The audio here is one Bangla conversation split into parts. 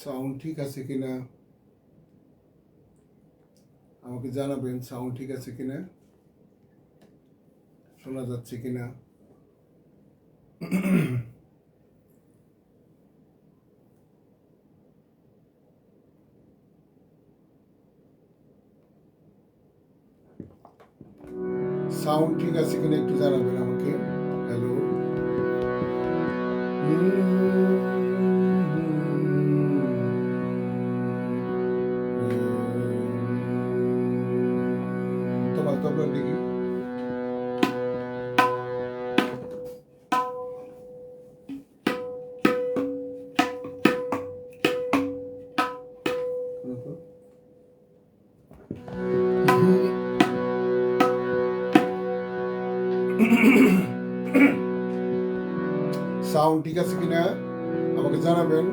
সাউন্ড ঠিক আছে কিনা আমাকে জানাবেন। সাউন্ড ঠিক আছে কিনা, শোনা যাচ্ছে কিনা। সাউন্ড ঠিক আছে কিনা একটু জানাবেন আমাকে। হ্যালো, তোমার তবলা দেখি। সাউন্ড ঠিক আছে কিনা আমাকে জানাবেন।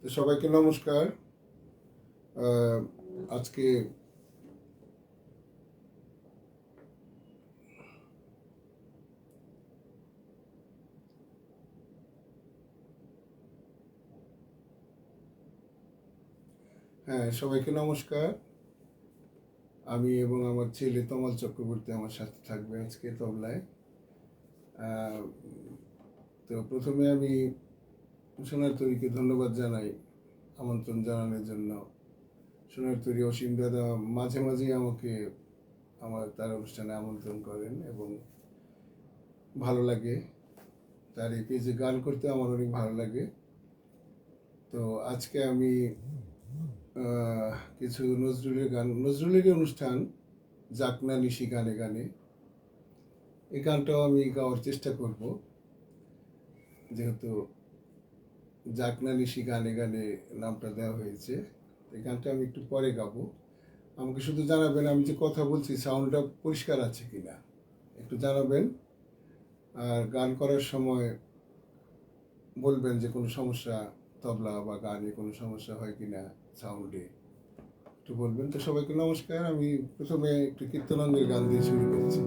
তো সবাইকে নমস্কার। আজকে সবাইকে নমস্কার। আমি এবং আমার ছেলে তমাল চক্রবর্তী আমার সাথে থাকবে আজকে তবলায়। তো প্রথমে আমি সোনার তরীকে ধন্যবাদ জানাই আমন্ত্রণ জানানোর জন্য। সোনার তরী অসীম দাদা মাঝে মাঝেই আমাকে তার অনুষ্ঠানে আমন্ত্রণ করেন এবং ভালো লাগে। তার এই পেজে গান করতে আমার অনেক ভালো লাগে। তো আজকে আমি কিছু নজরুলের অনুষ্ঠান, জাকনা নিশি গানে গানে, এই গানটাও আমি গাওয়ার চেষ্টা করব। যেহেতু জাকনা নিশি গানে গানে নামটা দেওয়া হয়েছে, এই গানটা আমি একটু পরে গাবো। আমাকে শুধু জানাবেন আমি যে কথা বলছি সাউন্ডটা পরিষ্কার আছে কিনা একটু জানাবেন। আর গান করার সময় বলবেন যে কোনো সমস্যা, তবলা বা গানে কোনো সমস্যা হয় কিনা সাউন্ডে একটু বলবেন। তো সবাইকে নমস্কার। আমি প্রথমে একটু কীর্তনাঙ্গের গান দিয়ে শুরু করছি।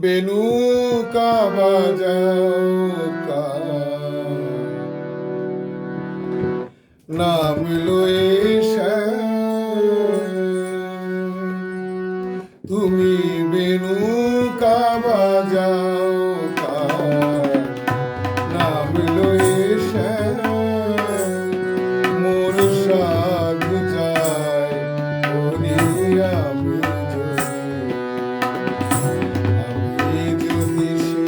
বেনু কা বাজাও কা নাম লয়ে তুমি বেনু কা বাজাও কা নাম লয়ে মোর সাধু যায় ওরে আমি যদি সে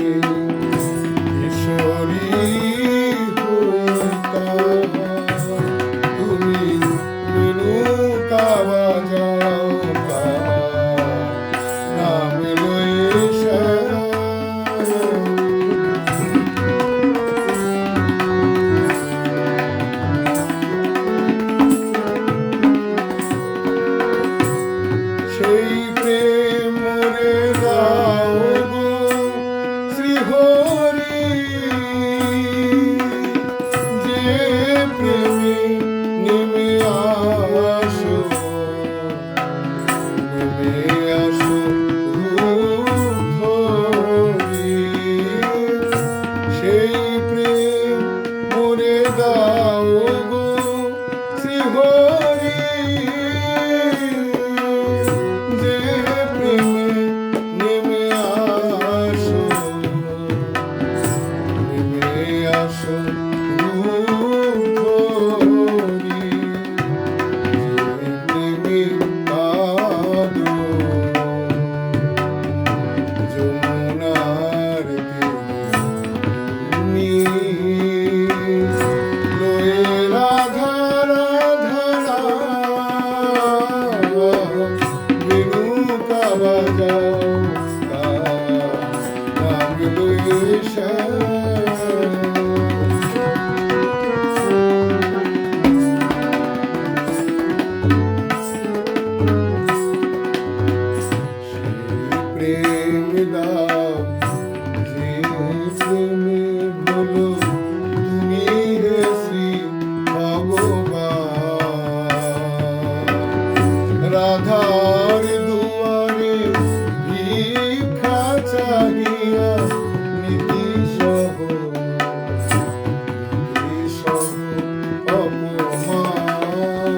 ঈশ্বরী হইতাম, তুমি বেনু কা বাজাও কা নাম লয়ে সেই প্রেম মোরে দাও গো শ্রীহরি, যে প্রেমী নেমে আসো রূপ ধরি, সেই প্রেম মোরে দাও গো শ্রীহরি, যে রাধার দুয়ারে ভিক্ষা চাহিয়া নীতি সহ অপমান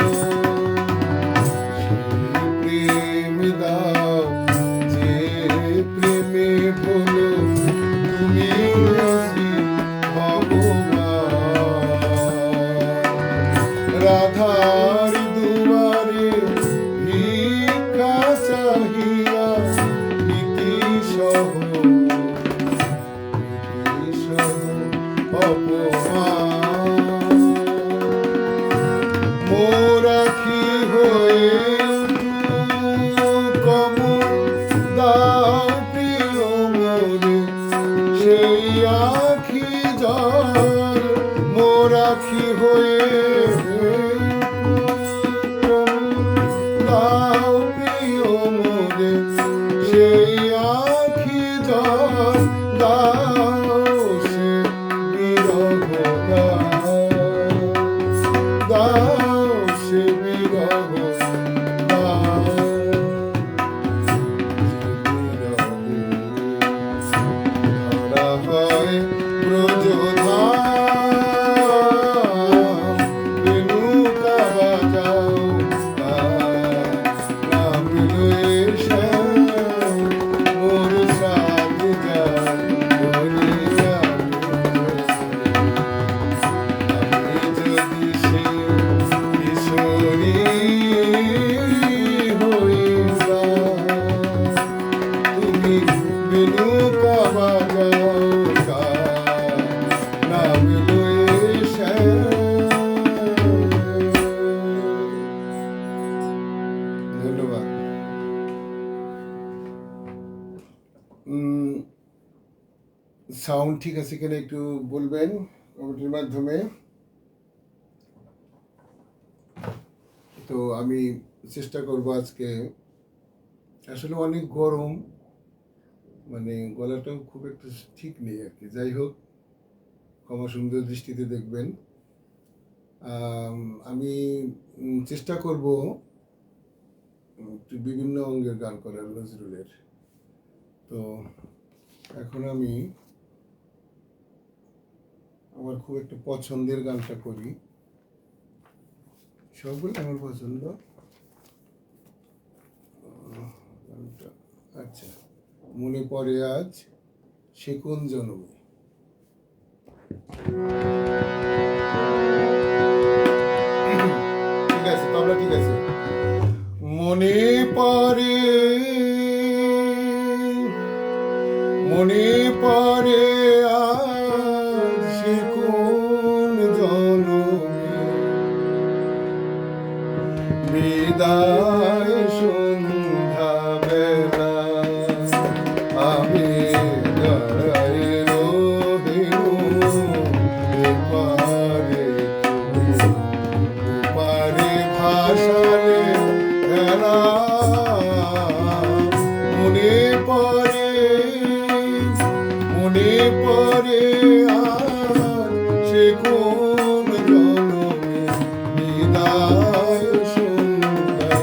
সেই প্রেম দাও যে প্রেমে বলো তুমি আছি ভগবান। রাধার দুয়ারে ভিক্ষা চাহিয়া নীতি সহ অপমান মোরাখি হয়ে কমল দাও প্রিয় মোরে সেই আখি জল মোরাখি হয়ে দাও প্রিয় মোরে সেই আখি জল দাও সে বিরহ দাও সে বিরহ ধরা হয় ব্রজধাম রেণুকা বাজাও নাম লয়ে শ্যাম মোর সাধ যায় আমি যদি সে কিশোরী হইবা তুমি রেণুকা বাজাও নাম লয়ে শ্যাম। ধন্যবাদ। সাউন্ড ঠিক আছে কিনা একটু বলবেন কমেন্টের মাধ্যমে। তো আমি চেষ্টা করব আজকে, আসলে অনেক গরম, মানে গলাটাও খুব একটা ঠিক নেই আর কি। যাই হোক, ক্ষমা সুন্দর দৃষ্টিতে দেখবেন। আমি চেষ্টা করব একটু বিভিন্ন অঙ্গের গান করার নজরুলের। তো এখন আমি আমার খুব একটা পছন্দের গানটা করি, সবগুলো আমার পছন্দ গানটা। আচ্ছা, মনে পড়ে আজ সে কোন জনমে। ঠিক আছে, তবলা ঠিক আছে। মনে পড়ে, মনে পড়ে আজ সে কোন জনমে বিদায় সন্ধ্যা বেলা আমি দাঁড়াই রহিনু এপারে ওপারে ভাসালে ভেলা। মনে পড়ে, মনে পড়ে আর সে কোন জনমে বিদায় সন্ধ্যা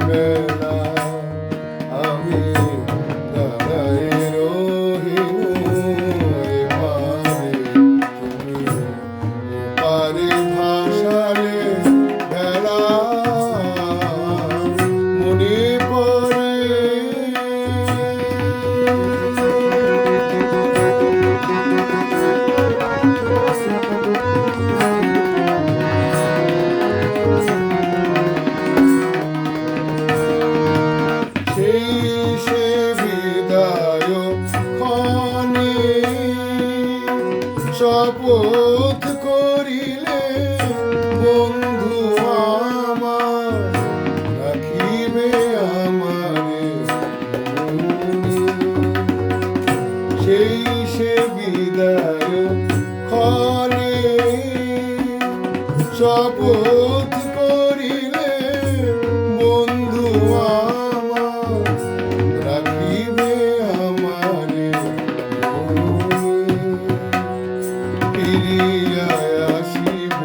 বেলা আমি দাঁড়াই রহিনু এপারে তুমি এপারে ভাসালে ভেলা। মনে পড়ে সে বিদায় ক্ষণে শপথ করিলে বন্ধু আমার রাখিবে আমারে সেই সে বিদায় ক্ষণে শপথ করিলে বন্ধু আমার রাখিবে আমারে ফিরিয়া আসিব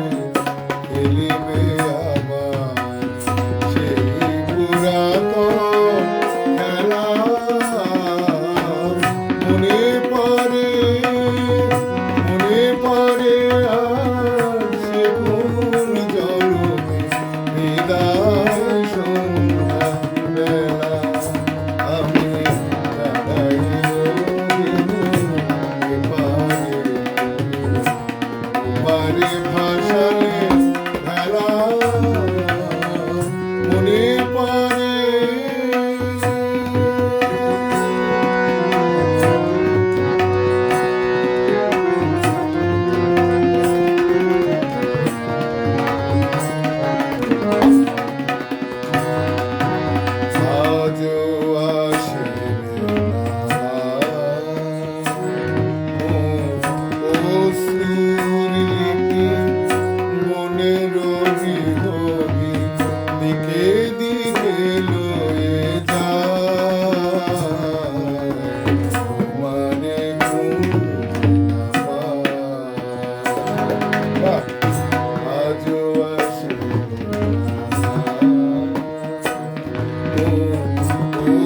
খেলিবে আমার সেই পুরা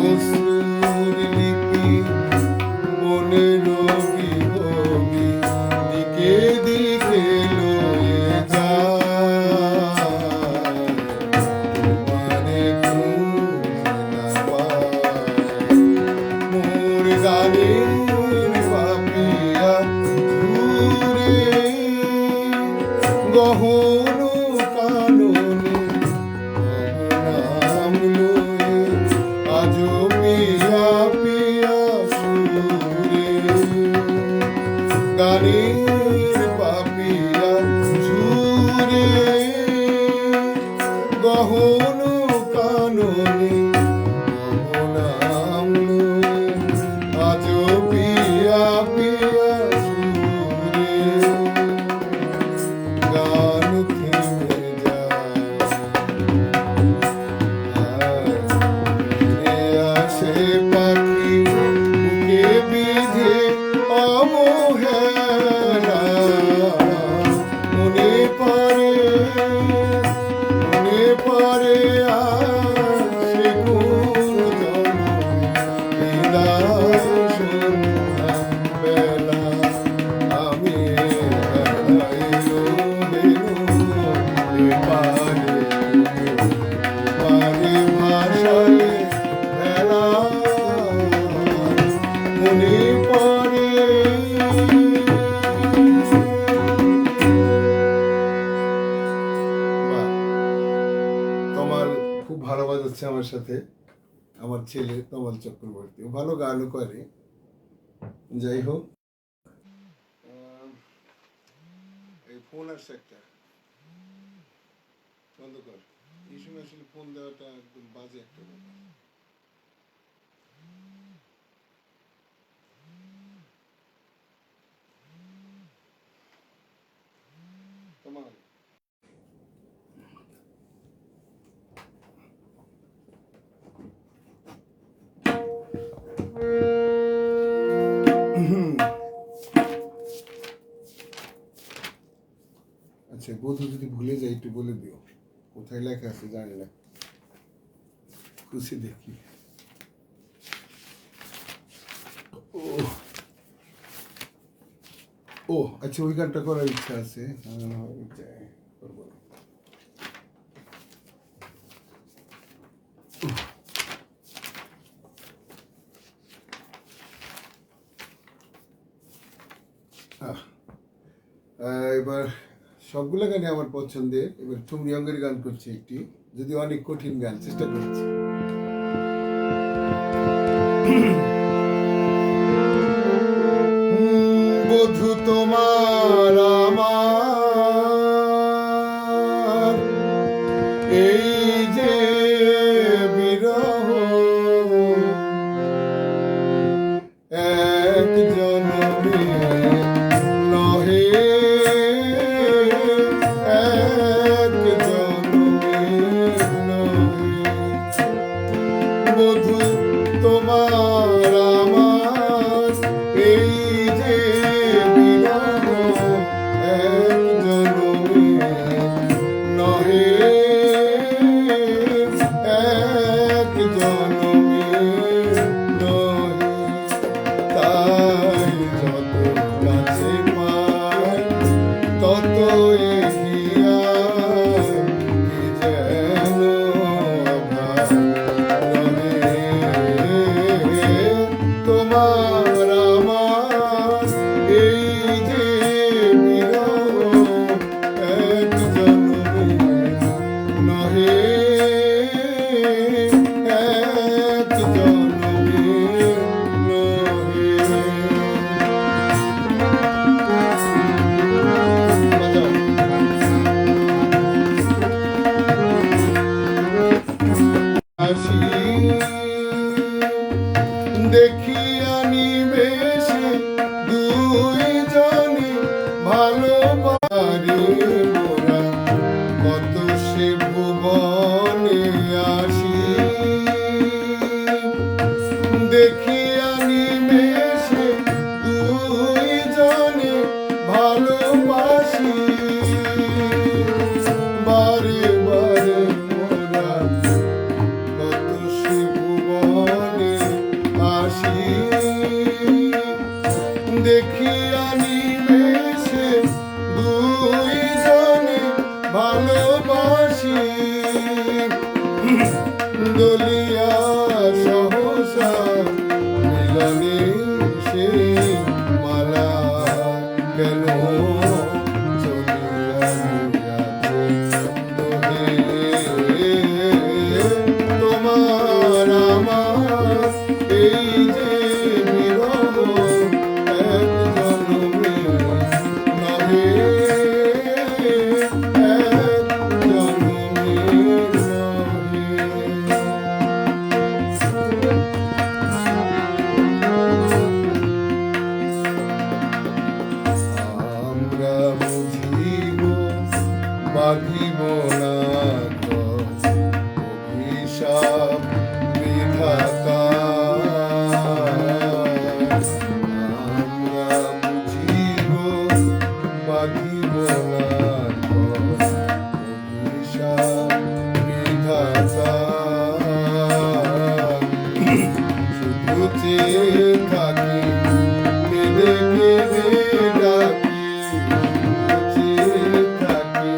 অশ্রুর লিপি মনের বিহবি দিকে দিকে লয়ে যায় তোমারে খুঁজে না পায় মোর গানের পাপিয়া ঘুরে গহন কাননে নাম লয়ে আজো পিয়া পিয়া সুরে গানের পাপিয়া সুরে গহন কাননে নাম লয়ে আজো পিয়া পিয়া সুরে গান থেমে যায় ফিরে আসে পাখি বুকে বিধে অবহেলা মনে পড়ে আসে কোন জন্মে বিদায় সন্ধ্যা বেলা আমি বেলায় পারে পারে ভাষায় ভেলা মনে পড়ে বাহ, তমাল খুব ভালো বাজাচ্ছে আমার সাথে আমার ছেলে তমাল চক্রবর্তী ও ভালো গানও করে যাই হোক এই ফোন আসছে একটা বন্ধ কর এই সময় আসলে ফোন দেওয়াটা একদম বাজে একটা ব্যাপার তোমার আচ্ছা বধু যদি ভুলে যাই একটু বলে দিও কোথায় লেখা আছে জানি না খুশি দেখি ও ও আচ্ছা ওই গানটা করার ইচ্ছা আছে করবো না। এবার সবগুলো গানে আমার পছন্দের এবার ঠুমরি অঙ্গের গান করছি একটি যদি অনেক কঠিন গান চেষ্টা করছি বধূ তোমার আমার এই যে বিরহ এক জনমে নহে এক জনমে নহে বধূ তোমার আমার এই যে বিরহ এক জনমে নহে এক জনমে নহে তাই যত কাছে পাই তত এগিয়া কি যেন অভাব রহে তোমার আমার এই যে বিরহ এক জনমে নহে এক জনমে নহে বাজাও আসি দেখিয়া নিবেশে দুই জনে ভালোবারে মোরা কত সে ভুবনে আসি দেখিয়া নিমেষে দুই জনে ভালোবাসি বারে বারে মোরা কত সে হাসি দেখিয়া নিমেষে দুইজনে ভালোবাসি দলিয়া সহসা মিলনে সে মালা কেন চলিয়া গিয়াছে তোমার আমার এই যে বিরহ এক জন্মে নহে এক জন্মে আমরা বুঝিব বাঁধিব না অভিশাপ বিধাতা আমরা বুঝিব বাঁধিব না অভিশাপ বিধাতা শুধু চেয়ে থাকি কেঁদে কেঁদে ডাকি চেয়ে থাকি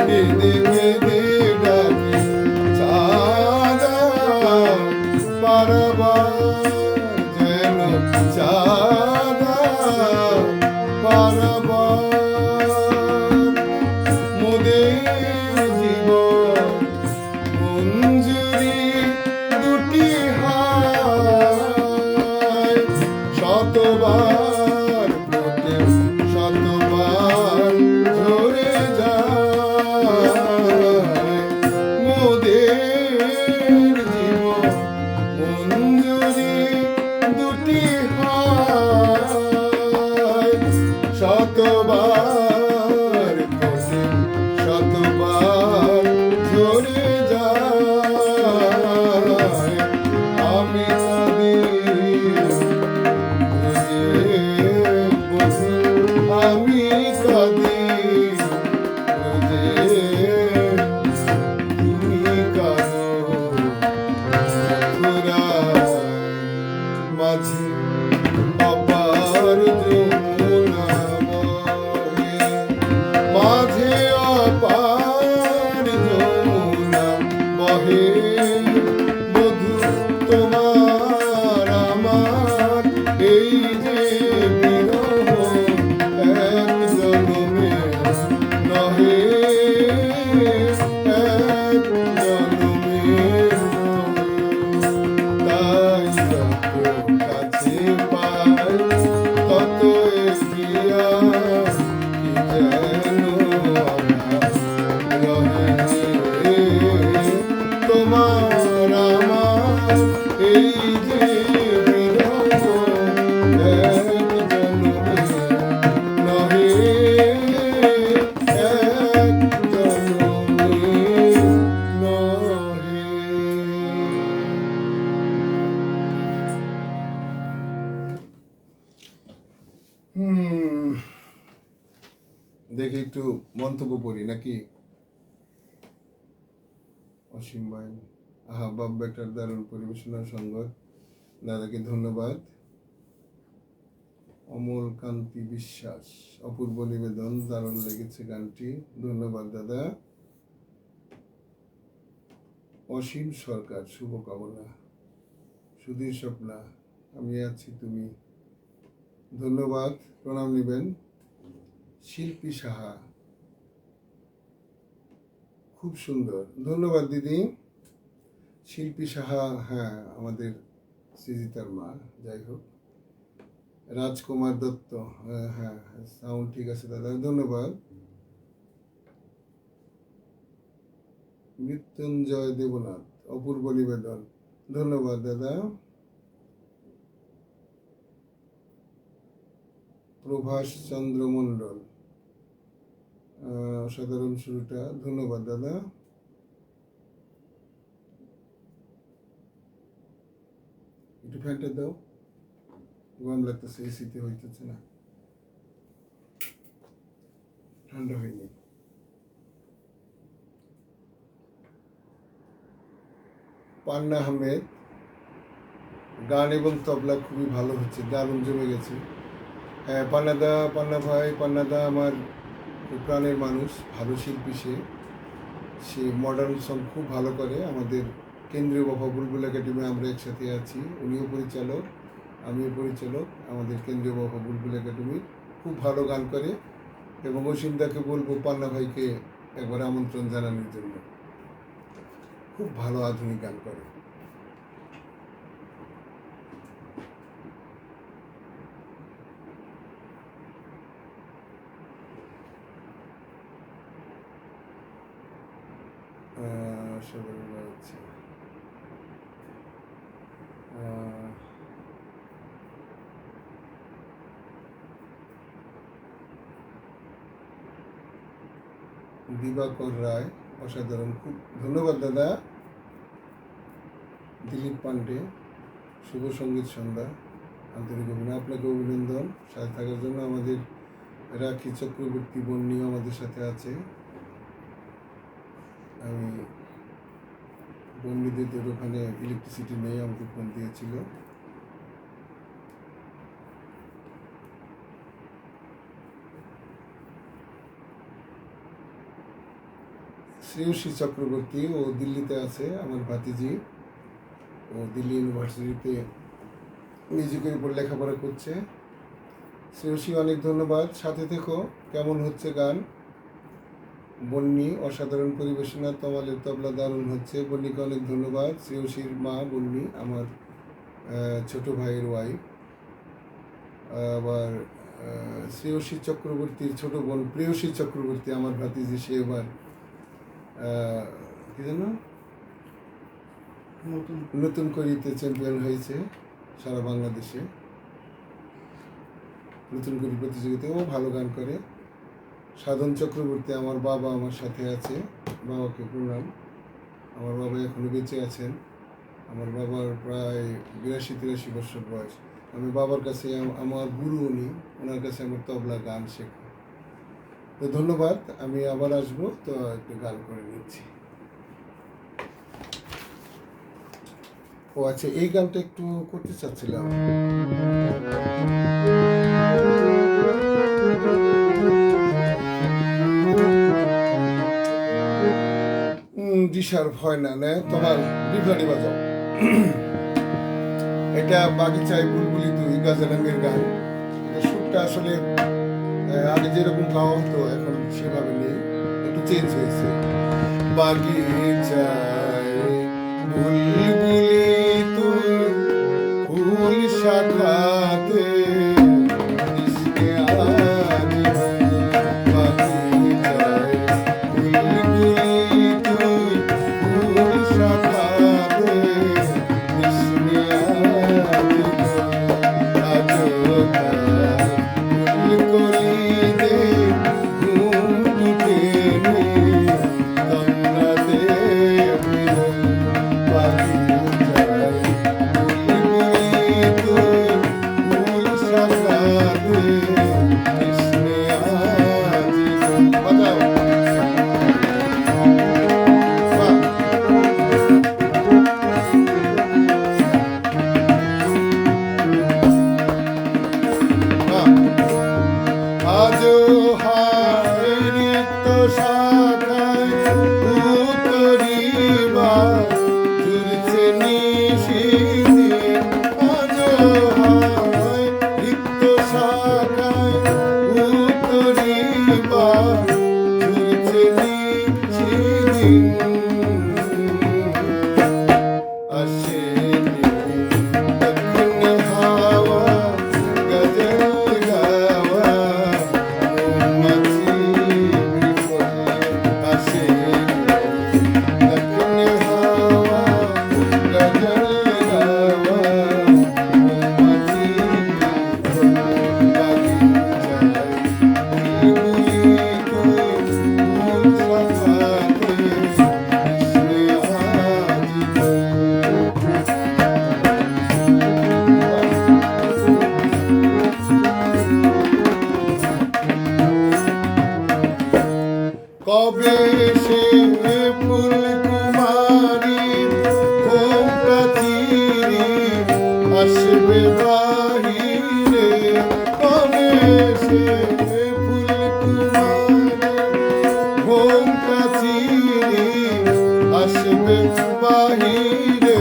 কেঁদে কেঁদে ডাকি চাঁদা পারাবার যেন চাঁদা পারাবার মোদের জীবন মঞ্জুরি দুটি হায় শতবার ফোটে শতবার ঝরে যায় মোদের জীবন মঞ্জুরি দুটি হায় শতবার ফোটে শতবার ঝরে যায় আমি কাঁদি আমি কাঁদি তুমি কাঁদো মাঝে অপার যমুনা বহে মাঝে অপার যমুনা বহে বধূ তোমার আমার এই যে বিরহ এক জন্মে নহে এক জন্মে তাই যত কাছে পাই তত এগিয়া কি যেন রহে তোমার আমার এই যে বিরহ এক জন্মে নহে এক জন্মে নহে। দেখি একটু মন্তব্য পড়ি নাকি অসীম ভাই আহা বাপ বেটার দারুণ পরিবেশনা সঙ্গত দাদাকে ধন্যবাদ অমল কান্তি বিশ্বাস অপূর্ব নিবেদন দারুণ লেগেছে গানটি ধন্যবাদ দাদা অসীম সরকার শুভকামনা সুধীর স্বপ্না আমি আছি তুমি ধন্যবাদ প্রণাম নেবেন শিল্পী সাহা খুব সুন্দর ধন্যবাদ দিদি শিল্পী সাহা হ্যাঁ আমাদের সৃজিতার মা যাই হোক রাজকুমার দত্ত হ্যাঁ হ্যাঁ সাউন্ড ঠিক আছে দাদা ধন্যবাদ মৃত্যুঞ্জয় দেবনাথ অপূর্ব নিবেদন ধন্যবাদ দাদা প্রভাস চন্দ্র মণ্ডল অসাধারণ শুরুটা ধন্যবাদ দাদা একটু ফ্যানটা দাও গরম লাগতেছে এসিতে হইতেছে না ঠান্ডা হয়নি পান্না আহমেদ গান এবং তবলা খুবই ভালো হচ্ছে, দারুণ জমে গেছে। হ্যাঁ, পান্না ভাই, পান্নাদা আমার খুব প্রাণের মানুষ, ভালো শিল্পী সে মডার্ন সং খুব ভালো করে। আমাদের কেন্দ্রীয় বাবা বুলবুল একাডেমি আমরা একসাথে আছি, উনিও পরিচালক, আমিও পরিচালক। আমাদের কেন্দ্রীয় বাবা বুলবুল একাডেমির খুব ভালো গান করে, এবং অসীমদাকে বলবো পান্না ভাইকে একবার আমন্ত্রণ জানানোর জন্য। খুব ভালো আধুনিক গান করে। হচ্ছে দিবাকর রায়, অসাধারণ, খুব ধন্যবাদ দাদা। দিলীপ পান্ডে, শুভ সঙ্গীত সন্ধ্যা, আন্তরিক অভিনন্দন, আপনাকে অভিনন্দন সাথে থাকার জন্য। আমাদের রাখি চক্রবর্তী বন্যিও আমাদের সাথে আছে। আমি বন্যীদের ওখানে ইলেকট্রিসিটি নেই, আমাকে ফোন দিয়েছিল। শ্রেয়সী চক্রবর্তী, ও দিল্লিতে আছে, আমার ভাতিজি। ও দিল্লি ইউনিভার্সিটিতে মিউজিকের উপর লেখাপড়া করছে। শ্রেয়সী, অনেক ধন্যবাদ, সাথে থেকো। কেমন হচ্ছে গান? বন্যী, অসাধারণ পরিবেশনা, তমালের তবলা দারুণ হচ্ছে। বন্যীকে অনেক ধন্যবাদ। শ্রেয়সীর মা বন্যী, আমার ছোট ভাইয়ের ওয়াইফ। আবার শ্রেয়সী চক্রবর্তীর ছোট বোন প্রেয়সী চক্রবর্তী, আমার ভাতিজি, সে এবার কি যেন নতুন করিতে চ্যাম্পিয়ন হয়েছে সারা বাংলাদেশে, নতুন করি প্রতিযোগিতায়। ও ভালো গান করে। সাধন চক্রবর্তী, আমার বাবা, আমার সাথে আছে, বাবাকে প্রণাম। আমার বাবা এখনো বেঁচে আছেন। আমার বাবার প্রায় 82-83 বছর বয়স। আমি বাবার কাছে, আমার গুরু উনি, ওনার কাছে আমার তবলা গান শেখা। তো ধন্যবাদ, আমি আবার আসবো, তো একটু গান করে নিচ্ছি। ও আচ্ছা, এই গানটা একটু করতে চাচ্ছিলাম। ডিসার্ভ হয় না, তোমার বিভ্রানি বাজাও। এটা বাগিচায় বুলবুলি তুই গাজালাঙ্গের গান। এটা সুরটা আসলে আগে যেরকম গাওয়া হতো এখন সেভাবে নেই, একটু চেঞ্জ হয়েছে। বাগিচায় বুলবুলি তুই ফুল শাখাতে Bye. আসবে বাহিরে কবে সে ফুল কুমারে ঘোমটা চিরে আসবে বাহিরে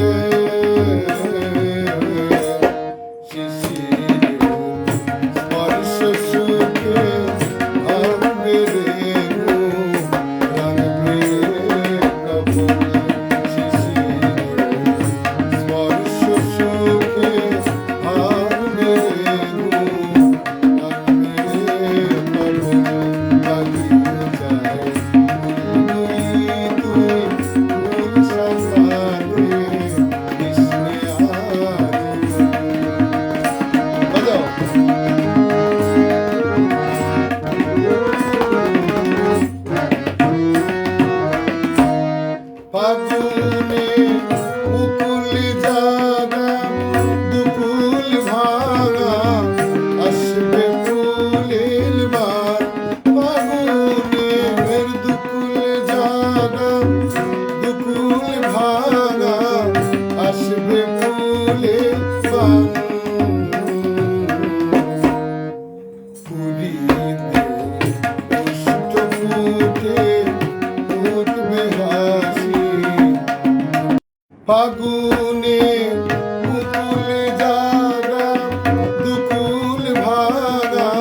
ফাগুনে মুকুল জাগা দুকুল ভাঙা আসবে ফুলের বার ফাগুনে দুকুল জাগা দুকুল ভাঙা আসবে ফুলের বার পুরীতে পুষ্ট ফুটে উঠবে হাসি ফাগুনে মুকুল জাগা দুকুল ভাঙা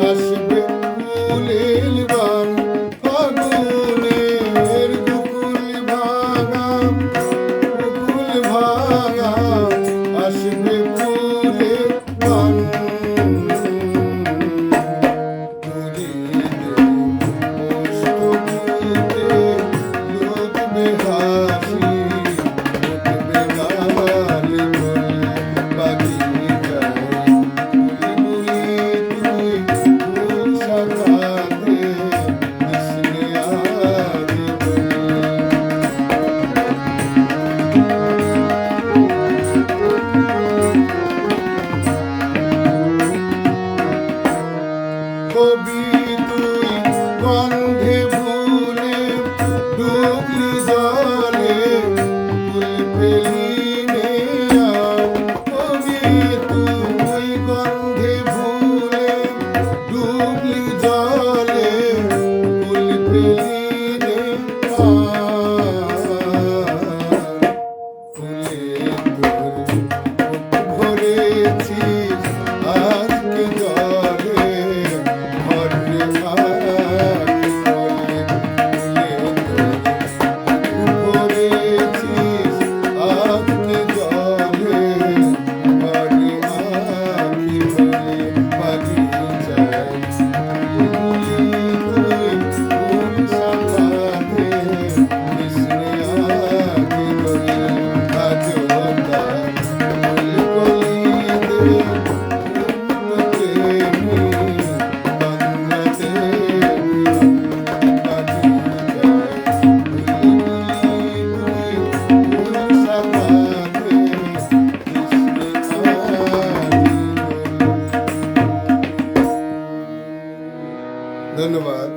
আসবে ফুলের বান ফাগুনে দুকুল ভাঙা আসবে ফুলের বান কবি তুই গন্ধে ভুলে ডুবলি জলে ফুল পেলি নে কবি তুই গন্ধে ভুলে ডুবলি জলে ফুল পেলি নে ফুলে ভরেছিস আজকে জলে ধন্যবাদ।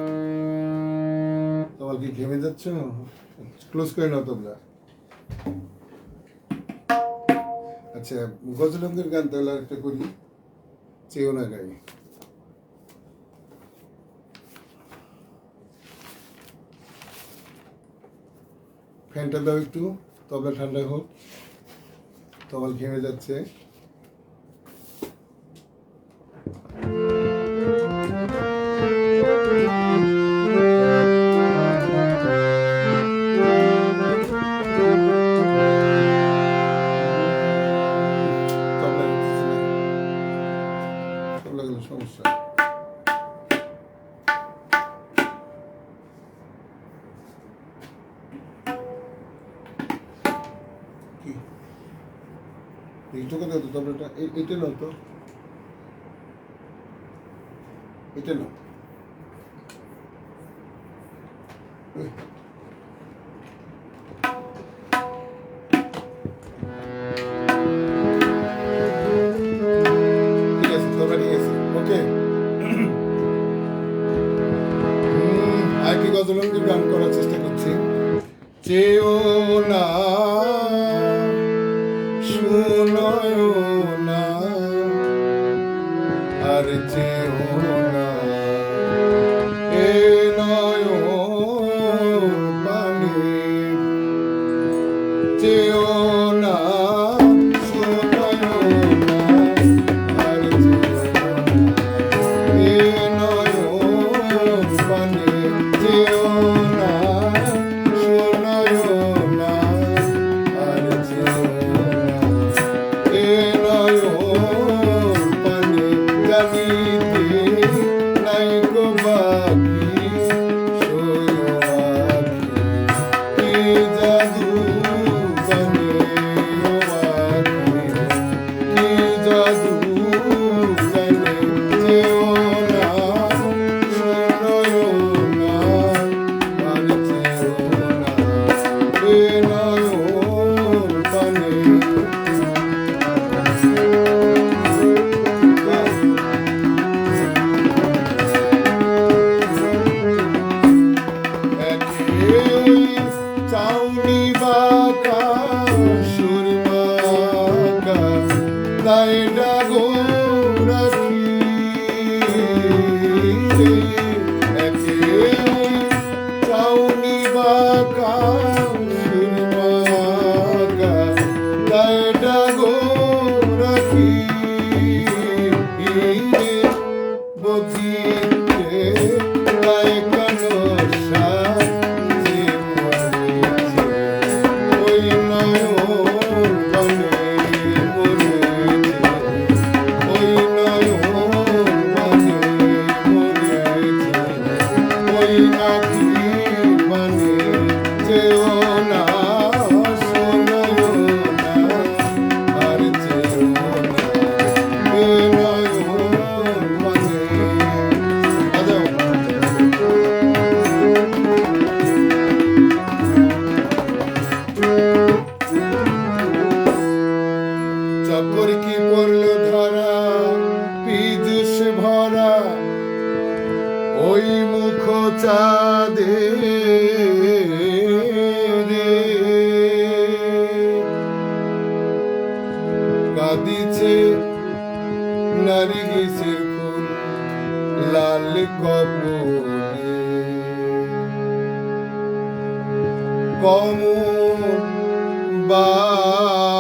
তোমার কি ঘেমে যাচ্ছ? ক্লোজ করে নাও তোমরা। আচ্ছা, গজলঙ্গের গান তাহলে একটা করি, চেয়েও না গাই। ফ্যানটা দাও একটু, তবলা ঠান্ডা হোক, তবল ঘেমে যাচ্ছে। সমস্যা কি এইটুকু দাও তো, তবলাটা এটা নাও তো, এটা নাও। ঠিক আছে, তবলা ঠিক আছে, ওকে। আরেকটি গজলঙ্গের গান করার চেষ্টা করছি। চেয়েও না শুনয় না আর চেও না এ নয়ন পানে চেও না শুনয় না আর চেও না এ নয়ন পানে চেও না শুনয় না আর চেও না এ নয়ন পানে জানিতে নাই গো বাকি সইও আখি কি জাদু জানে ও আখি কি জাদু জানে যেও না শুনয় না আর চেও না এ নয়ন পানে চাউনি বাঁকা সুরমাকা তাই ডাগো রাখি একে চাউনি বাঁকা সুরমাকা তাই ডাগো রাখি বদিতে তাই কানসা চকর কি পড়ল ধরা পিজুস ভরা ওই মুখ চাঁদে রে কাঁদিছে নারগিসের ফুল লাল কপলে কমল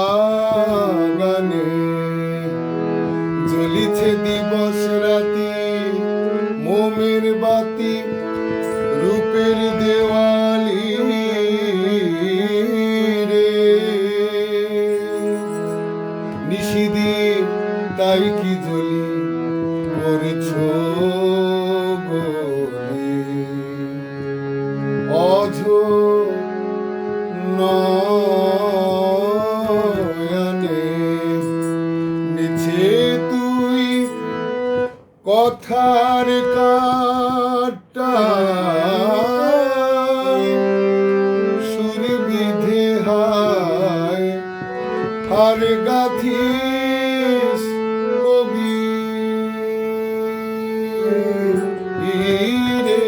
বাগানে জ্বলিছে দিবস রাতি মোমের বাতি রূপের দেওয়ালি রে নিশিদিন তাই কি জ্বলি করেছ গলি অঝ নয়নে মিছে তুই কথার কাটা সুর বিধে হায় আর গাথিস কবি রে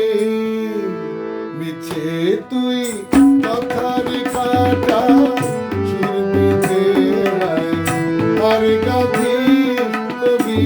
মিছে তুই কথার কাটা সুর বিধে হায় আর গাথিস কবি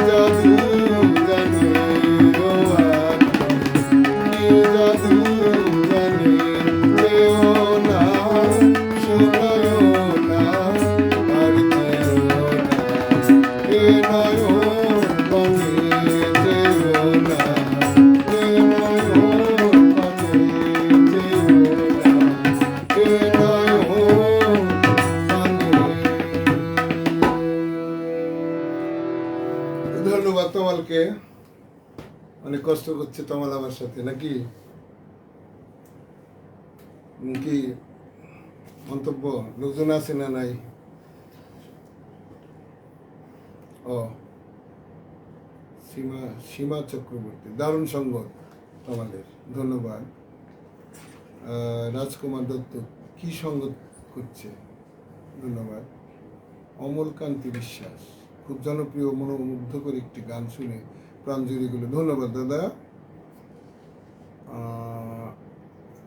জাদু জানে ও অনেক কষ্ট করছে তমাল আমার সাথে নাকি? কি মন্তব্য? লোকজন আছে না নাই? ও সীমা সীমা চক্রবর্তী, দারুণ সঙ্গত তোমাদের, ধন্যবাদ। রাজকুমার দত্ত কি সঙ্গত করছে, ধন্যবাদ। অমলকান্তি বিশ্বাস, খুব জনপ্রিয় মনোমুগ্ধকর একটি গান শুনে প্রাণ জুড়ে গেল, ধন্যবাদ দাদা।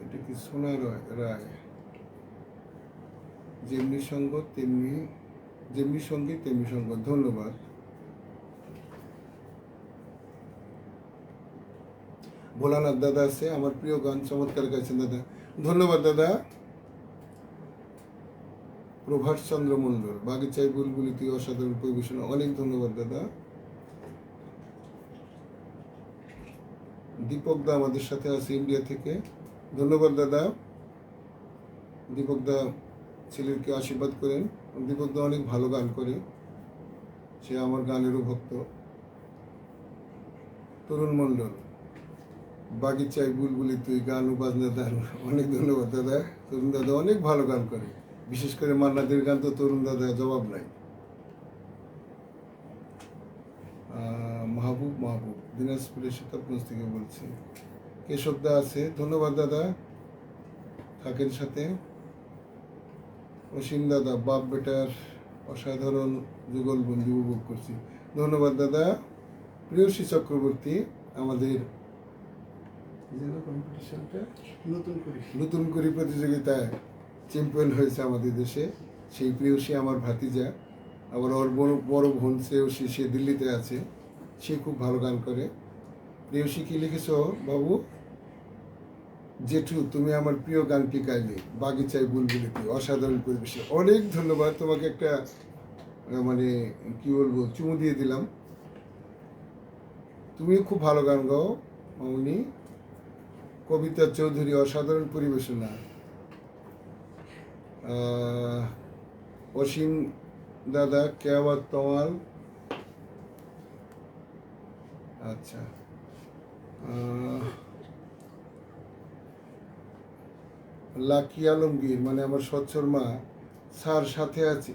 এটা কি সোনা রায়, যেমনি সঙ্গত তেমনি, যেমনি সঙ্গীত তেমনি সঙ্গত, ধন্যবাদ। ভোলানাথ দাদা আছে, আমার প্রিয় গান চমৎকার গাইছেন দাদা, ধন্যবাদ দাদা। প্রভাস চন্দ্র মণ্ডল, বাগিচায় বুলবুলিতে অসাধারণ পরিবেশনা, অনেক ধন্যবাদ দাদা। দীপক দা আমাদের সাথে আছে ইন্ডিয়া থেকে, ধন্যবাদ দাদা। দীপক দা ছেলেকে আশীর্বাদ করেন, দীপক দা অনেক ভালো গান করে, সে আমার গানেরও ভক্ত। তরুণ মণ্ডল, বাগিচায় বুলবুলি তুই, গান ও বাজনা দারুণ, অনেক ধন্যবাদ দাদা। তরুণ দাদা অনেক ভালো গান করে, বিশেষ করে মান্নাদের গান তো তরুণ দাদা জবাব নাই। মাহবুব দিনাজপুরের শতাবগঞ্জ থেকে বলছে। কেশব দা আছে, ধন্যবাদ দাদা, থাকেন সাথে। অসীম দাদা, বাপ বেটার অসাধারণ যুগলবন্দি উপভোগ করছি, ধন্যবাদ দাদা। প্রিয়সী চক্রবর্তী, আমাদের কম্পিটিশনটা নতুন করে প্রতিযোগিতায় চ্যাম্পিয়ন হয়েছে আমাদের দেশে, সেই প্রিয়সী আমার ভাতিজা, আবার ওর বড় বোন শ্রেয়সী, সে দিল্লিতে আছে, সে খুব ভালো গান করে। প্রিয়সী কি লিখেছ বাবু? জেঠু তুমি আমার প্রিয় গানটি গাইলে, বাগিচায় বুলবুলিতে অসাধারণ পরিবেশে, অনেক ধন্যবাদ তোমাকে। একটা মানে কি বলবো, চুমু দিয়ে দিলাম। তুমিও খুব ভালো গান গাও মামুনি। কবিতা চৌধুরী, অসাধারণ পরিবেশনা। অসীম দাদা, কে আবার তোমার, আচ্ছা। লাকি আলমগীর, মানে আমার স্বচ্ছর মা, স্যার সাথে আছি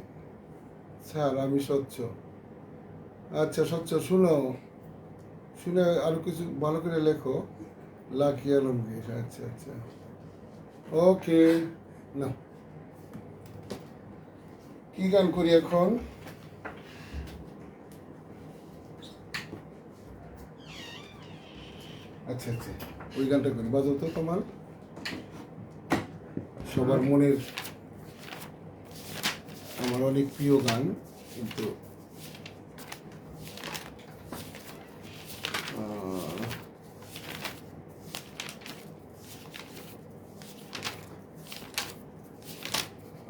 স্যার, আমি স্বচ্ছ। আচ্ছা স্বচ্ছ, শুনে আরো কিছু ভালো করে লেখো। লাকি আলমগীর, আচ্ছা আচ্ছা, ওকে। না কি গান করি এখন? আচ্ছা আচ্ছা, ওই গানটা করি, বাজাও তো তোমার সবার মনের, আমার অনেক প্রিয় গান, কিন্তু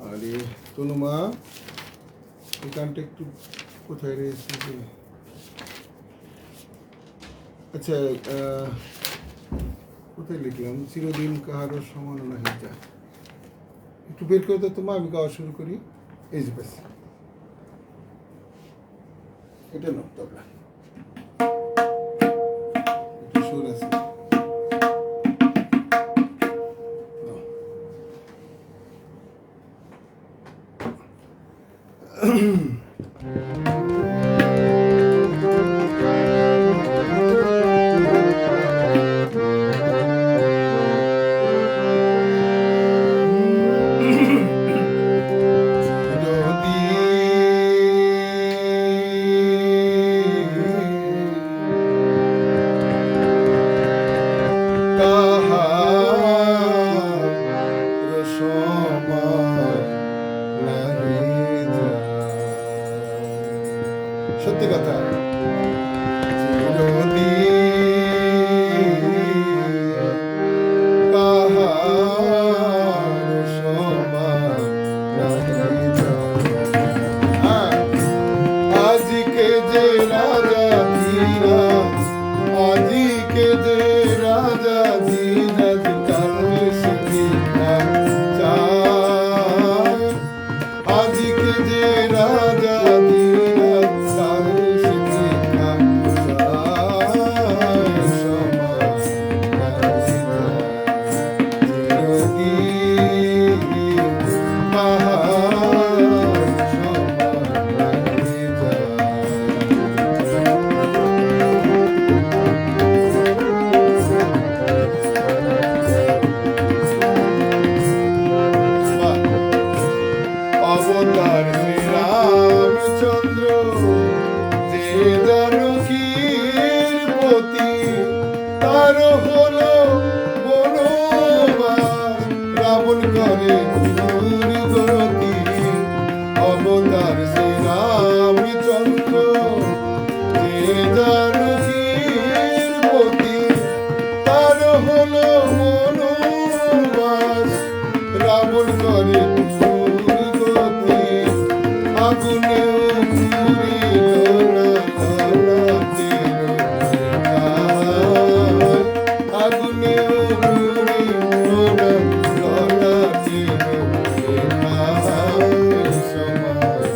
আরে তনুমা, এই গানটা একটু কোথায় রয়েছে যে, আচ্ছা কোথায় লিখলাম, চিরদিন কাহারও সমান নাহি যা, একটু বের করে দাও তোমার, আমি গাওয়া শুরু করি। এই যে ব্যাস, এটা নাও তবলা, একটু সুর আছে, হলো বনবাস, রাবণ করে দুর্গতি, অবতার শ্রীরামচন্দ্র যে জানকীর পতি, তার হলো বনবাস, রাবণ করে দুর্গতি, আগুনে পুরিল না ধরাতের গায়, আগুনে পুরিল না ধরাতের গায়, সমাজ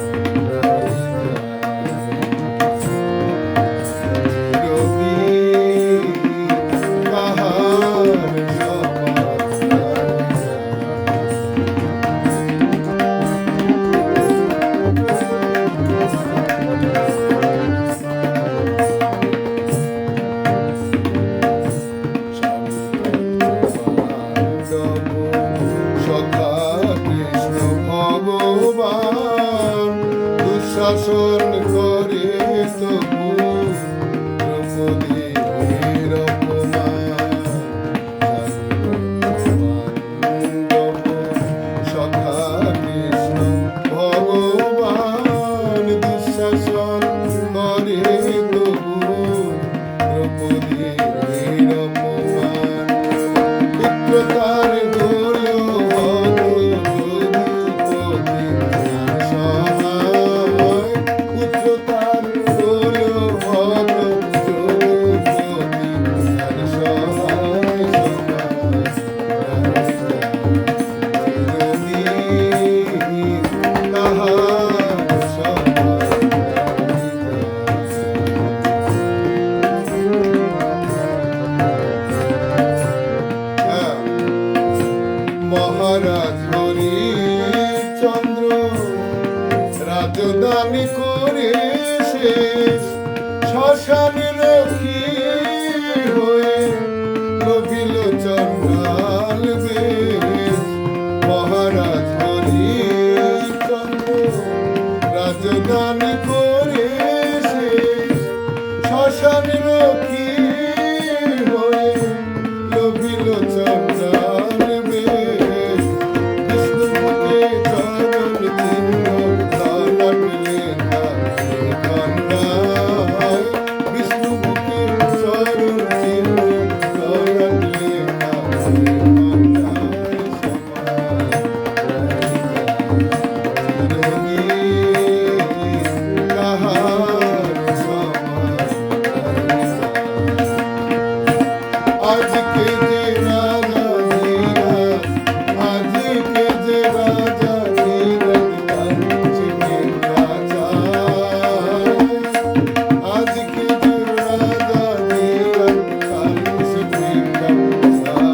রবি কাহার সখা কৃষ্ণ ভগবান দুঃশাসন করে তবু দ্রৌপদীর অপমান, সখা কৃষ্ণ ভগবান দুঃশাসন করে তবু দ্রৌপদীর অপমান, পুত্র তার হলো হতপতি সহায়, পুত্র তার হলো হতপতি সহায়, সমাজ রবি কাহার সমাজ। মহারাজ হরিচন্দ্র রাজধানী করে শেষ, শ্মশানে রক্ষী হয়ে রবিল চন্ডাল বেশ, মহারাজ হরিচন্দ্র রাজধানী করে শেষ, শ্মশানে রক্ষী হয়ে রবিল চন্ডাল বেশ, বিষ্ণুকে চরণ চিহ্ন ললাট লেখা কন্যায়, বিষ্ণুকে চরণ চিহ্ন ললাট লেখা কন্যায়, সমাজ রবি কাহার সমাজ। আজকে যে রাজা ধীরাজ, আজকে যে রাজা ধীরাজ কাঁদছে নির্বাচার, আজকে যে রাজা ধীরাজ কাঁদছে নির্বাচার,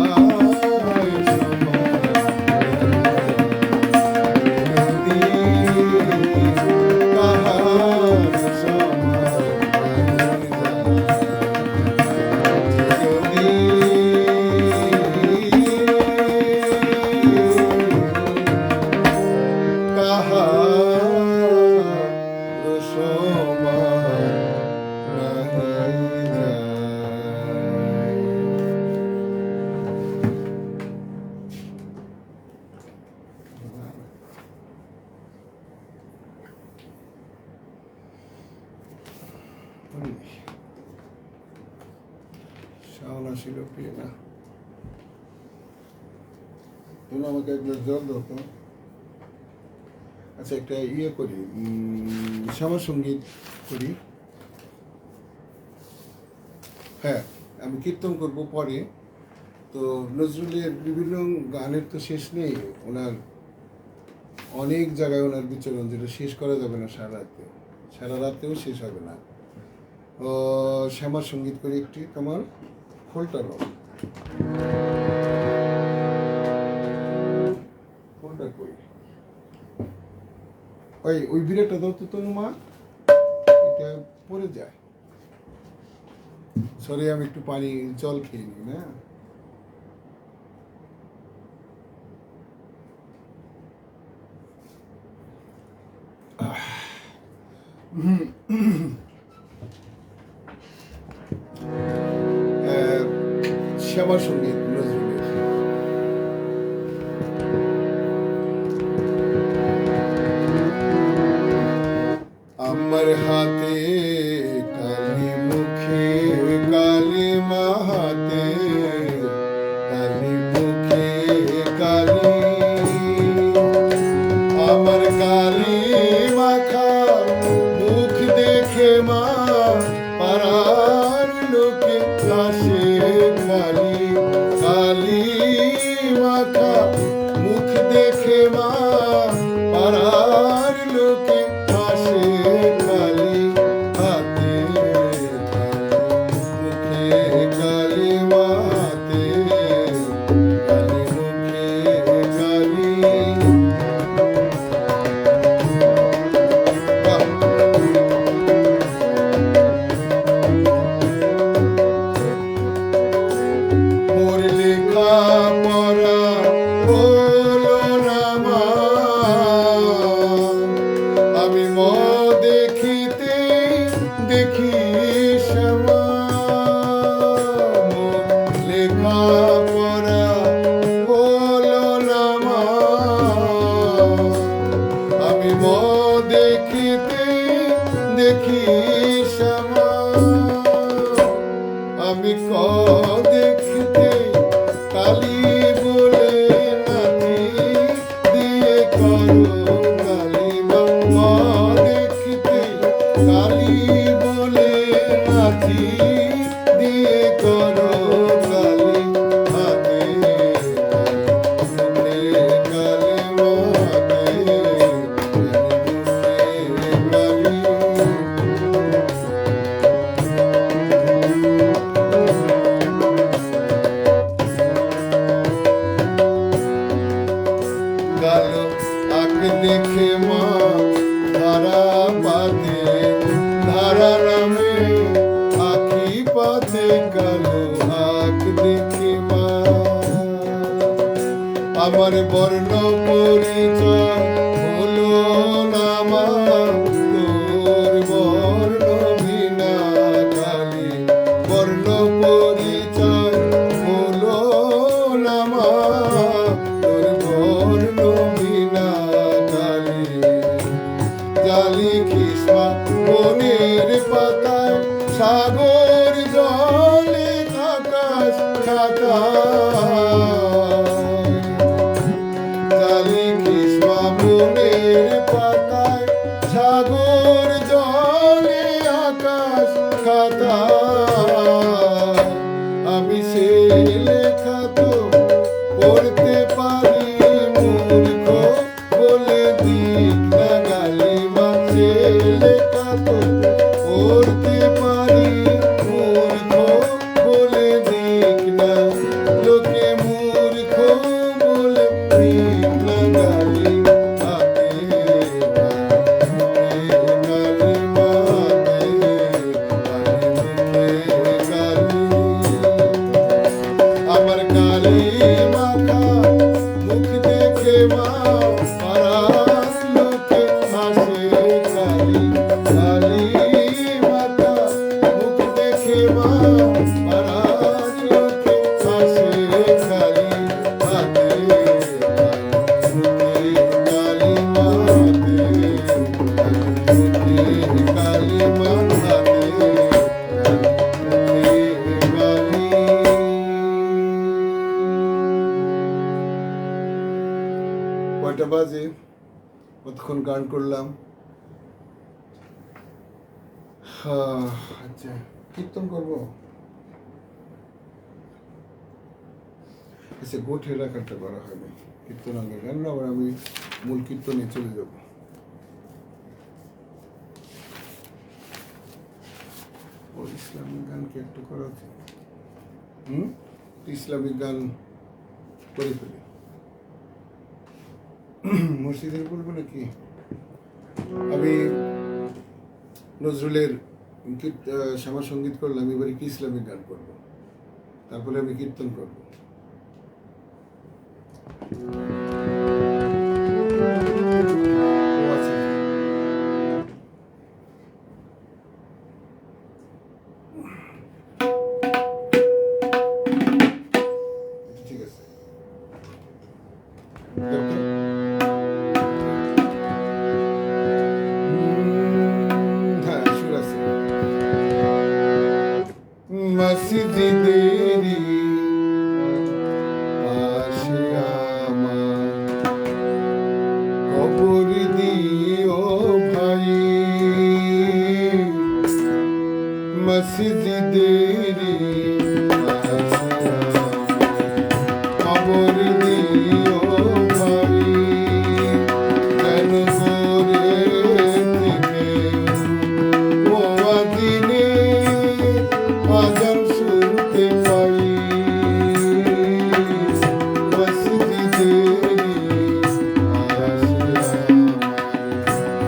রবি কাহার সমাজ। শাওনা ছিল প্রিয় না, তুমি আমাকে এক গ্লাস জল দাও তো। আচ্ছা একটা ইয়ে করি, শ্যামা সঙ্গীত করি। হ্যাঁ আমি কীর্তন করব পরে। তো নজরুলের বিভিন্ন গানের তো শেষ নেই, ওনার অনেক জায়গায় ওনার বিচরণ, যেটা শেষ করা যাবে না সারা রাতেও শেষ হবে না। ও শ্যামার সঙ্গীত করি একটি, তোমার ফোলটা রং ফোলটা করি, ওই বিরাটটা দাও তো তনু মা, এটা পড়ে যায়। সরি আমি একটু পানি জল খেয়ে নিই না। শ্যামা সঙ্গীত নজরুলের। আমার হাতে কালি মুখে কালি মাহাতে কালি মুখে কালি আমার কালি মাখা মুখ দেখে মা পাড়ার লোকে হাসে খালি কালি মাখা মুখ দেখে মা পাড়ার লোকে হাসে খালি হাতে মুখে কালি মাতে কালি মুখে কালি মোর লেখা পড়া হলো না মা আমি ম দেখিতে দেখি শ্যামা মোর লেখা পড়া হলো না মা আমি ম দেখিতে দেখি শ্যামা আমি ক দেখতে কালি বলে নাতি দিয়ে করো কালি মা দেখতে কালি বলে নাতি দিয়ে করো কালি হাতে কালি মাতে কালি কালো আখ দেখে মা ধারা পাতে ধারা নামে আখি পাতে কালো আখ দেখে মা আমার বর্ণ পরিচয় হলো না মা তোর বর্ণ বিনা কালি বর্ণ পরিচয় হলো না মা তোর বর্ণ বিনা কালি জালি খিসমা বনের পাতায় সাগর জলে আকাশ খাতা জালি খিসমা বনের পাতায় সাগর জলে আকাশ খাতা আমি সে লেখা তো পড়তে পারি মূর্খ বলে দিক না গালি মাঝে লেখা তো পড়তে পারি মূর্খ বলে দিক না লোকে মূর্খ বলে দিক না গালি হাতে কালি মাতে কালি আমার কালি মাখা মুখ দেখে মা পাড়ার লোকে হাসে কালি কালি মাখা মুখ দেখে মা পাড়ার লোকে হাসে কালি হাতে কালি মাতে কালি মাতে কয়টা বাজে কতক্ষণ গান করলাম আচ্ছা কীর্তন করবো আচ্ছা গোঠে রাখাটা করা হয়নি কীর্তন আগে গান না আবার আমি মূল কীর্তনে চলে যাব ও ইসলামিক গান কি একটু করা উচিত ইসলামিক গান করে ফেলি মসজিদের বলবো নাকি আমি নজরুলের শ্যামা সঙ্গীত করলাম এবারে কি ইসলামিক গান করবো তারপরে আমি কীর্তন করবো মসজিদেরই পাশে আমার কবর দিও ভাই, মসজিদেরই পাশে কবর দিও ভাই, যেন করে থেকে ও দিনে আজান শুনতে পাই, মসজিদেরই পাশে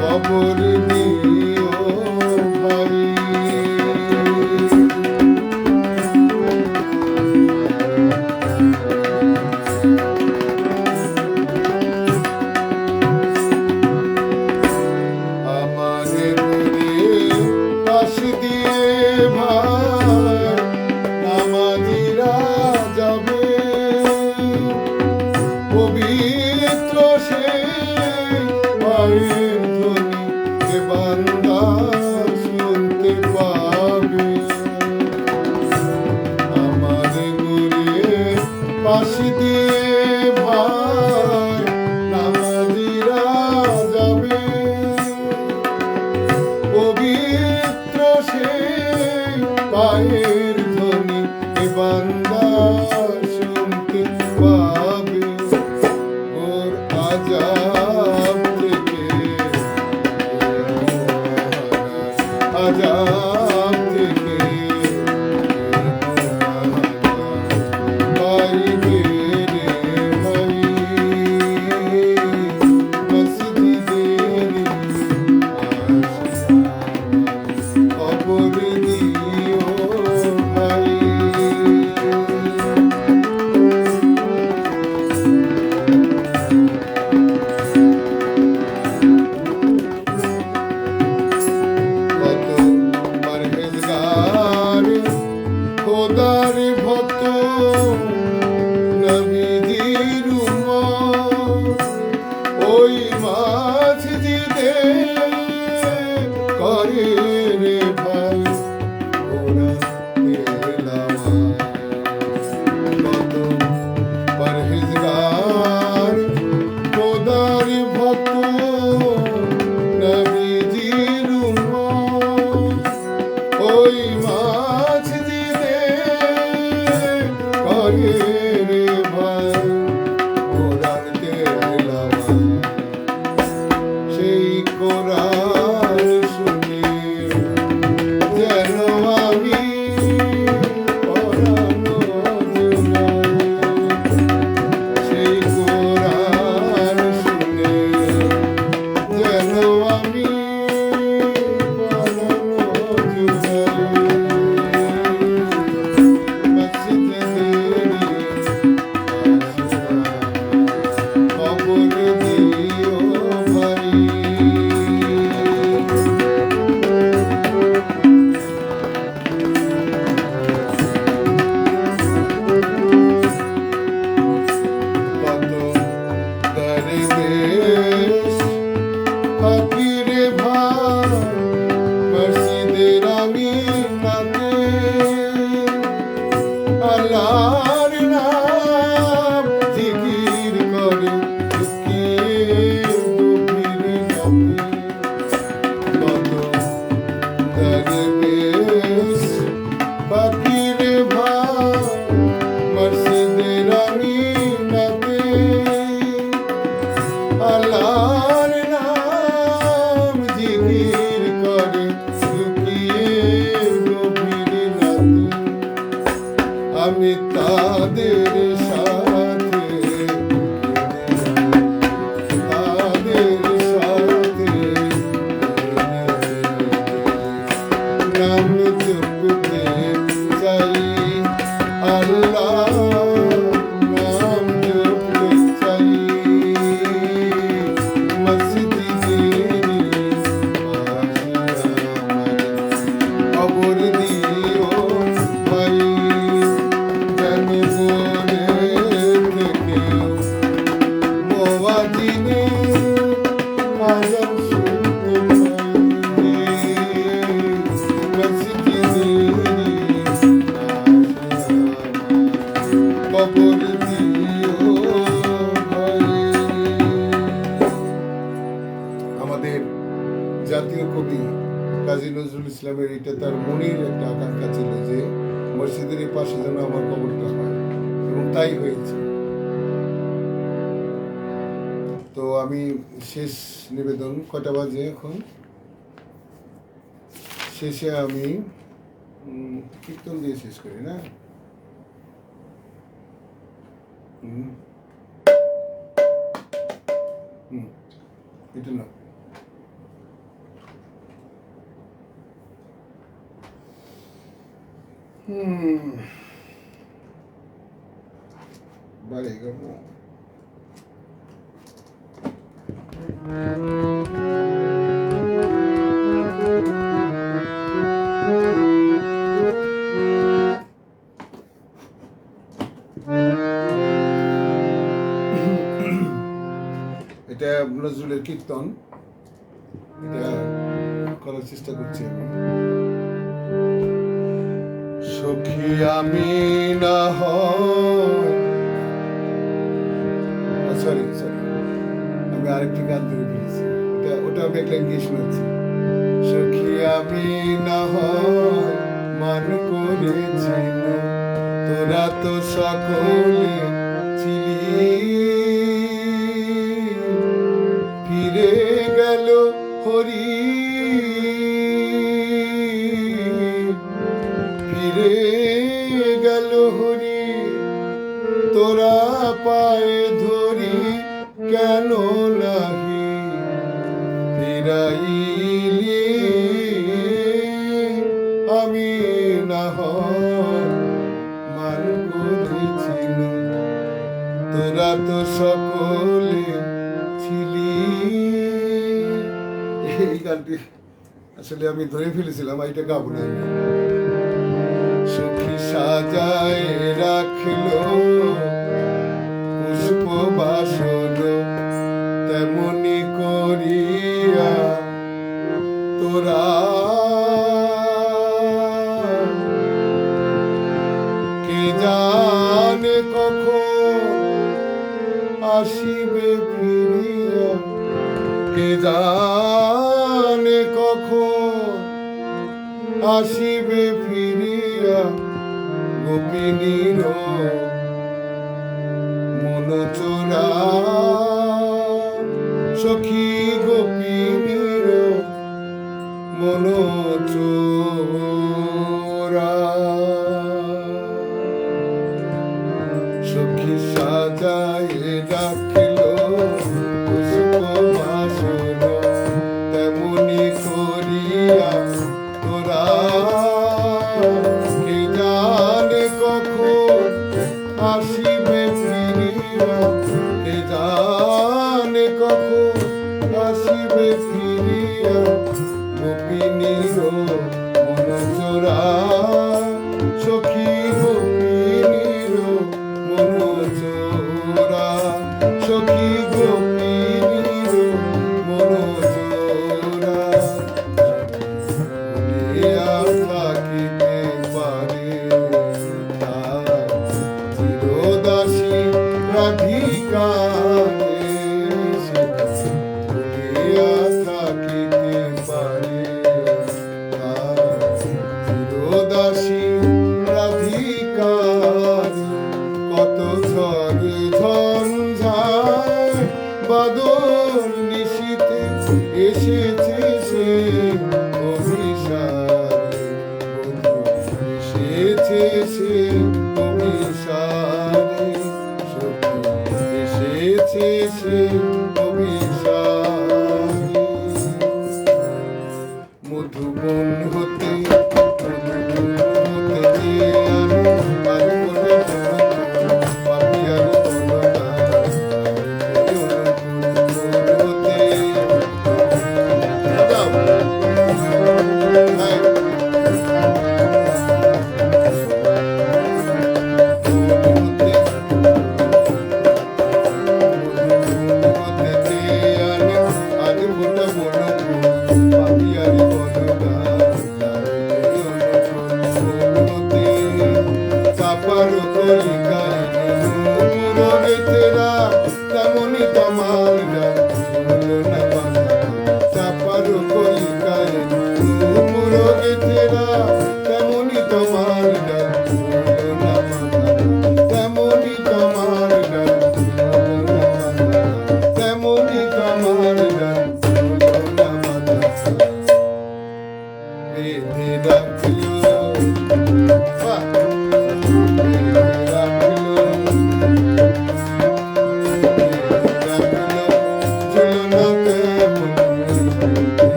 কবর দিও ভাই। আমাদের পাশ দিয়ে ভাই নামাজিরা যাবে, পবিত্র সে পায়ের ধ্বনি যে বান্দা শুনতে পাবে। আমাদের পাশ দিয়ে ভাই নামাজিরা যাবে, পবিত্র সে পায়ের ধ্বনি এ বান্দা শুনতে পাবে। ওর আযাব থেকে আযাব থেকে পাইবে রে ভাই, মসজিদেরই পাশে কবর দিও ভাই। কত পরহেজগার খোদার ভক্ত নবীজির উম্মত ওই মসজিদে করে রে ভাই কোরআন তেলাওয়াত। কত পরহেজগার খোদার ভক্ত নবীজির উম্মত ওই মসজিদে করে রে ভাই কোরআন তেলাওয়াত। সেই কোরআন শুনে যেন আমি পরানো জুড়াই, সেই কোরআন শুনে যেন আমি পরানো জুড়াই, মসজিদেরই পাশে কবর দিও ভাই। কত দরবেশ ফকিরে ভাই মসজিদের আমিনাতে আল্লাহর নাম জিকির করে লুকিয়ে গভীর রাতে। কত দরবেশ ফকিরে ভাই মসজিদের আমিনাতে আল্লাহর নাম জিকির করে লুকিয়ে গভীর রাতে। আমি তাদের সাথে তাদের সাথে নাম জপতে চাই, আল্লাহ নাম জপতে চাই, মসজিদেরই পাশে আমার কবর দিও ভাই, যেন করে ভালোবাসা যেন আমার কবরটা হয়, এবং তাই হয়েছে। তো আমি শেষ নিবেদন, কটা বাজে এখন, শেষে আমি কীর্তন দিয়ে শেষ করি না? এটা না, বাড়ি গেল। এটা নজরুলের কীর্তন, এটা করার চেষ্টা করছি আমি। সখী আমি না হয়, সরি আমি আরেকটি গান ধরে ফেলেছি, ওটা আমি একটা গিয়ে শোনাচ্ছি। সখী আমি না হয় মান করেছি, তোরা তো সকলে ছিলি, ফিরে গেল হরি, ফিরে গেল হরি, তোরা পায়ে ধরি কেন নাহি ফিরাইলি, আমি না হয় মান করেছিল, তোরা তো সকলে ছিলি। এই গানটি আসলে আমি ধরে ফেলেছিলাম, এটা গাবো না। সখী সাজায় রাখলো পুষ্প বাসন, তেমনি করিয়া তোরা কে জানে কখন আসিবে ফিরিয়া, কে জানে কখন আসিবে ফিরিয়া, গোপিনীর মন চোরা, সখী গোপিনীর মন চোরা। সখী সাজায় রাখিল পুষ্প বাসন, তেমনি করিয়া তোরা কে জানে কখন আসিবে ফিরিয়া, কে জানে কখন আসিবে ফিরিয়া, গোপিনীর মন চোরা, সখী গোপিনীর মন চোরা, সখী গোপিনীর মন চোরা। থাকিতে পারে তার চিরদাসী রাধিকা, থাকিতে পারে তার চিরদাসী রাধিকা, কত ঝড় ঝঞ্ঝায় বাদল নিশীথে এসেছে সে অভিসারে, এসেছে সে অভিসারে, এসেছে সে অভিসারে। মধুবন হতে তেমনি তমাল চাপার কলিকায় মুরগে তেরা, তেমনি তমাল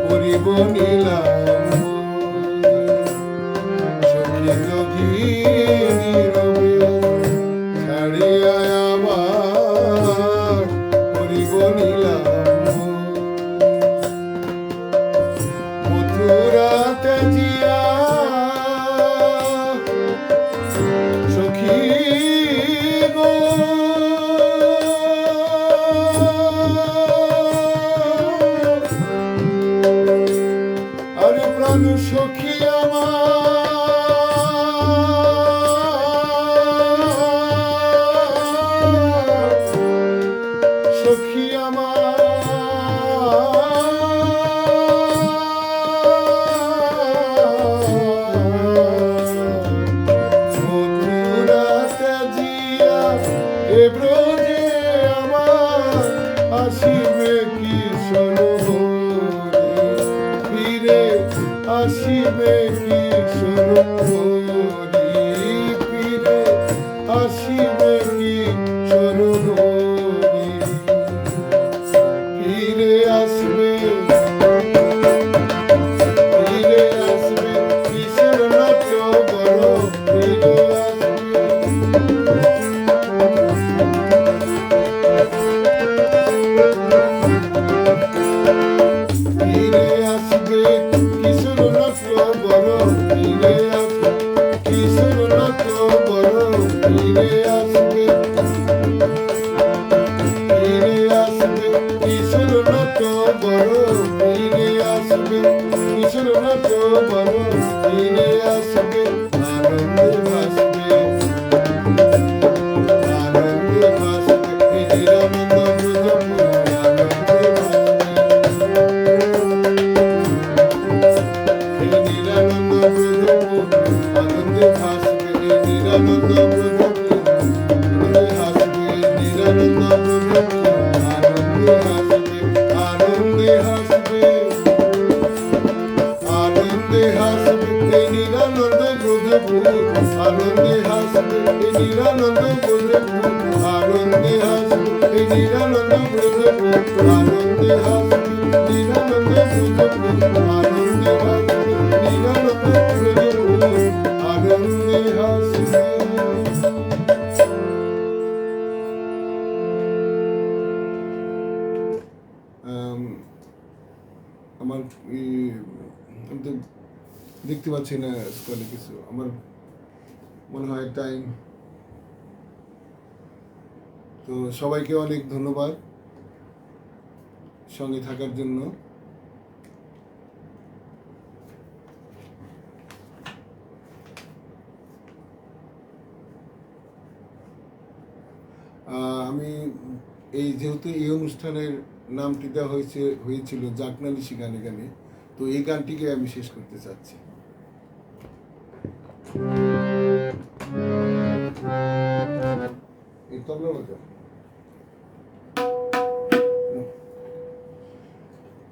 করিব নীলাম সখী সখী নীরবে ছাড়িয়া আমার করিব নীলাম মথুরাতে জিয়া সখী গো আরে প্রাণ সখী আমার সখী মথুরাতে জিয়া এ ব্রজে আমার আসিবে কিশোর ফিরে আসিবে কিশোর ফিরে আসিবে কিশোর ফিরে আসবে ফিরে আসবে কিশোর নাচ বড় ফিরে ফিরে আসবে কিশোর নাচ বড় ফিরে আসবে কিশোর নাচ বড় ফিরে আসবে ফিরে আসবে কিশোর নাচ বড় ফিরে আসবে কিশোর নাচ বড় ফিরে আসবে আনন্দে ভাসবে আনন্দে ভাসবে নিরানন্দ ব্রজপুর আনন্দে ভাসবে নিরানন্দ ব্রজপুর আনন্দে ভাসবে নিরানন্দ ব্রজপুর আনন্দে হাসবে নিরানন্দ ব্রজপুর আনন্দে হাসবে আনন্দে হাসবে আনন্দে হাসবে নিরানন্দ ব্রজপুর আনন্দে হাসবে নিরানন্দ ব্রজপুর আনন্দে হাসবে নিরানন্দ ব্রজপুর আনন্দে হাসবে নিরানন্দ ব্রজপুর আনন্দে হাসবে নিরানন্দ ব্রজপুর আনন্দে হাসবে আমার আমি তো দেখতে পাচ্ছি না স্কুলে কিছু আমার মনে হয় টাইম তো সবাইকে অনেক ধন্যবাদ সঙ্গে থাকার জন্য আমি এই যেহেতু এই অনুষ্ঠানের নামটি দেওয়া হয়েছিল জাকনালিশি গানে গানে তো এই গানটিকে আমি শেষ করতে চাচ্ছি এই তবলা বাজাও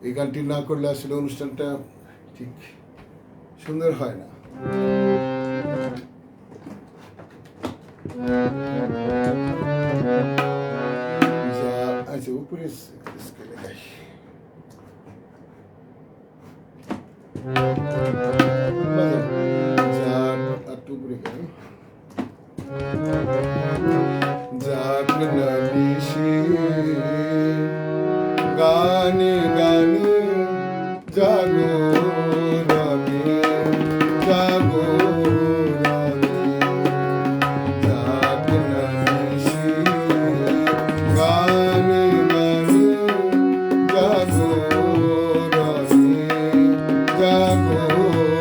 এই গানটি না করলে আসলে অনুষ্ঠানটা ঠিক সুন্দর হয় না আচ্ছা উপরে স্কেলে গাই একটু উপরে গাই জাগনালিশি গানে গানে জাগো রানে জাগো রানে জাগনালিশি গানে গানে জাগো রানে জাগো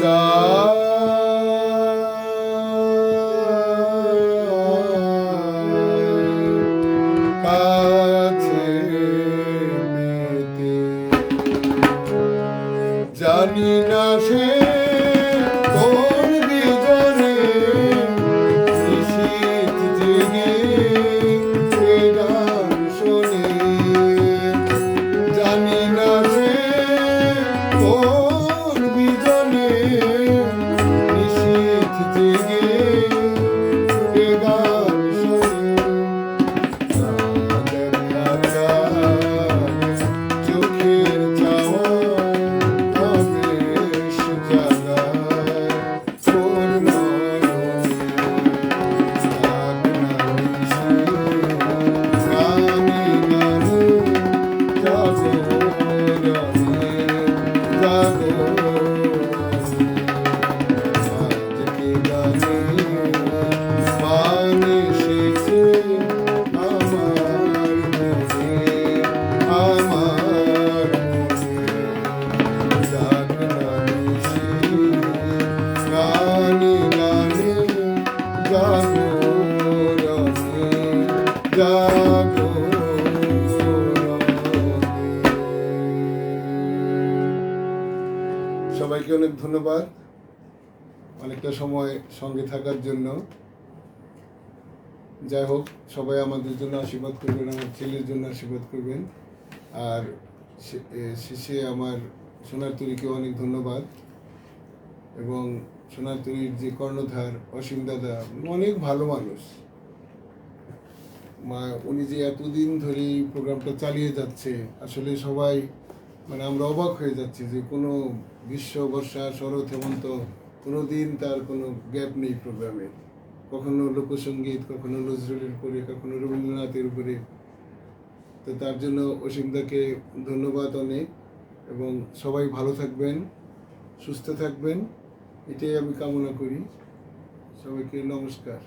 কাছে পেতে জানি না সে কোন বিজনে নিশীথ জেগে এ গান শোনে জানি না সে কোন বিজনে নিশীথ জেগে এ গান শোনে চোখের চাওয়া আবেশ জাগায় তোর নয়নে গানে গানে জাগরণে আজকে গানে মানে এসেছে আমার মনে জাগনা নিশি গানে গানে জাগরণে সবাইকে অনেক ধন্যবাদ অনেকটা সময় সঙ্গে থাকার জন্য। যাই হোক, সবাই আমাদের জন্য আশীর্বাদ করবেন, আমার ছেলের জন্য আশীর্বাদ করবেন। আর শেষে আমার সোনার তরীকে অনেক ধন্যবাদ। এবং সোনার তরীর যে কর্ণধার অসীম দাদা অনেক ভালো মানুষ, উনি যে এতদিন ধরে এই প্রোগ্রামটা চালিয়ে যাচ্ছে, আসলে সবাই আমরা অবাক হয়ে যাচ্ছি যে কোনো গ্রীষ্ম, বর্ষা, শরৎ, হেমন্ত কোনো দিন তার কোনো গ্যাপ নেই প্রোগ্রামে। কখনো লোকসঙ্গীত, কখনো নজরুলের উপরে, কখনো রবীন্দ্রনাথের উপরে। তো তার জন্য অসীমদাকে ধন্যবাদ অনেক। এবং সবাই ভালো থাকবেন, সুস্থ থাকবেন, এটাই আমি কামনা করি। সবাইকে নমস্কার।